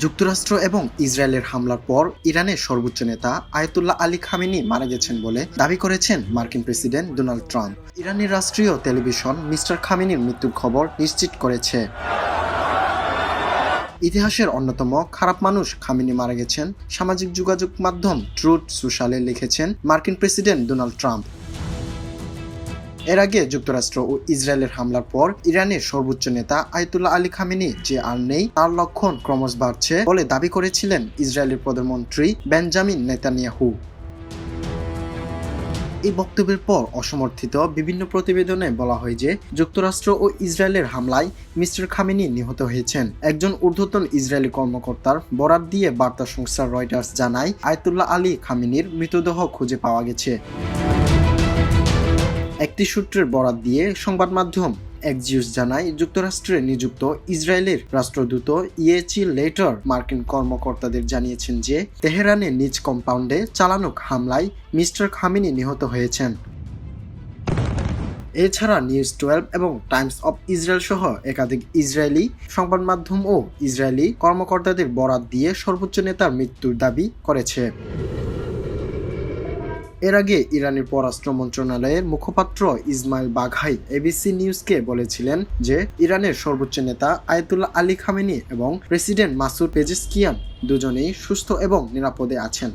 যুক্তরাষ্ট্র এবং ইসরায়েলের হামলার পর ইরানের সর্বোচ্চ নেতা আয়াতুল্লাহ আলী খামেনি মারা গেছেন বলে দাবি করেছেন মার্কিন প্রেসিডেন্ট ডোনাল্ড ট্রাম্প। ইরানের রাষ্ট্রীয় টেলিভিশন মিস্টার খামেনির মৃত্যুর খবর নিশ্চিত করেছে। ইতিহাসের অন্যতম খারাপ মানুষ খামেনি মারা গেছেন, সামাজিক যোগাযোগ মাধ্যম ট্রুথ সোশ্যালে লিখেছেন মার্কিন প্রেসিডেন্ট ডোনাল্ড ট্রাম্প। এর আগে যুক্তরাষ্ট্র ও ইসরায়েলের হামলার পর ইরানের সর্বোচ্চ নেতা আয়াতুল্লাহ আলী খামেনি যে আর নেই তার লক্ষণ ক্রমশ বাড়ছে বলে দাবি করেছিলেন ইসরায়েলের প্রধানমন্ত্রী বেঞ্জামিন নেতানিয়াহু। এই বক্তব্যের পর অসমর্থিত বিভিন্ন প্রতিবেদনে বলা হয় যে যুক্তরাষ্ট্র ও ইসরায়েলের হামলায় মিস্টার খামেনি নিহত হয়েছেন। একজন ঊর্ধ্বতন ইসরায়েলি কর্মকর্তার বরাত দিয়ে বার্তা সংস্থা রয়টার্স জানায় আয়াতুল্লাহ আলী খামেনির মৃতদেহ খুঁজে পাওয়া গেছে। একটি সূত্রের বরাত দিয়ে সংবাদ মাধ্যম এক্সিওস জানায় যুক্তরাষ্ট্রে নিযুক্ত ইসরায়েলের রাষ্ট্রদূত ইয়েচি লেটার মার্কিন কর্মকর্তাদের জানিয়েছেন যে তেহরানের নিজ কম্পাউন্ডে চালানো হামলায় মিস্টার খামেনি নিহত হয়েছেন। এছাড়া নিউজ 12 এবং টাইমস অব ইসরায়েল সহ একাধিক ইসরায়েলি সংবাদ মাধ্যম ও ইসরায়েলি কর্মকর্তাদের বরাত দিয়ে সর্বোচ্চ নেতার মৃত্যুর দাবি করেছে। এর আগে ইরানের পররাষ্ট্র মন্ত্রণালয়ের মুখপাত্র ইসমাইল বাঘাই এবিসি নিউজকে বলেছিলেন যে ইরানের সর্বোচ্চ নেতা আয়াতুল্লাহ আলী খামেনি এবং প্রেসিডেন্ট মাসুদ পেজেশকিয়ান দুজনেই সুস্থ এবং নিরাপদে আছেন।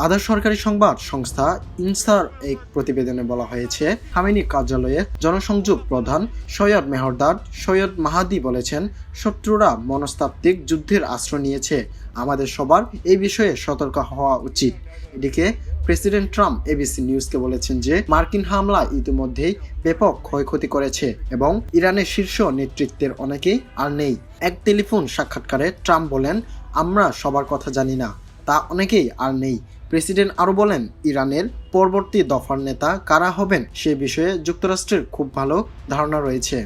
আধা সরকারি সংবাদ সংস্থা ইনসার এক প্রতিবেদনে বলা হয়েছে খামেনির কার্যালয়ের জনসংযোগ প্রধান সৈয়দ মেহরদাদ সৈয়দ মাহাদি বলেছেন, শত্রুরা মনস্তাত্ত্বিক যুদ্ধের আশ্রয় নিয়েছে, আমাদের সবার এই বিষয়ে সতর্ক হওয়া উচিত। এদিকে প্রেসিডেন্ট ট্রাম্প এবিসি নিউজকে বলেছেন যে মার্কিন হামলা ইতিমধ্যেই ব্যাপক ক্ষয়ক্ষতি করেছে এবং ইরানের শীর্ষ নেতৃত্বের অনেকেই আর নেই। এক টেলিফোন সাক্ষাৎকারে ট্রাম্প বলেন, আমরা সবার কথা জানি না, তা অনেকেই আর নেই। প্রেসিডেন্ট আরও বলেন, ইরানের পরবর্তী দফার নেতা কারা হবেন সে বিষয়ে যুক্তরাষ্ট্রের খুব ভালো ধারণা রয়েছে।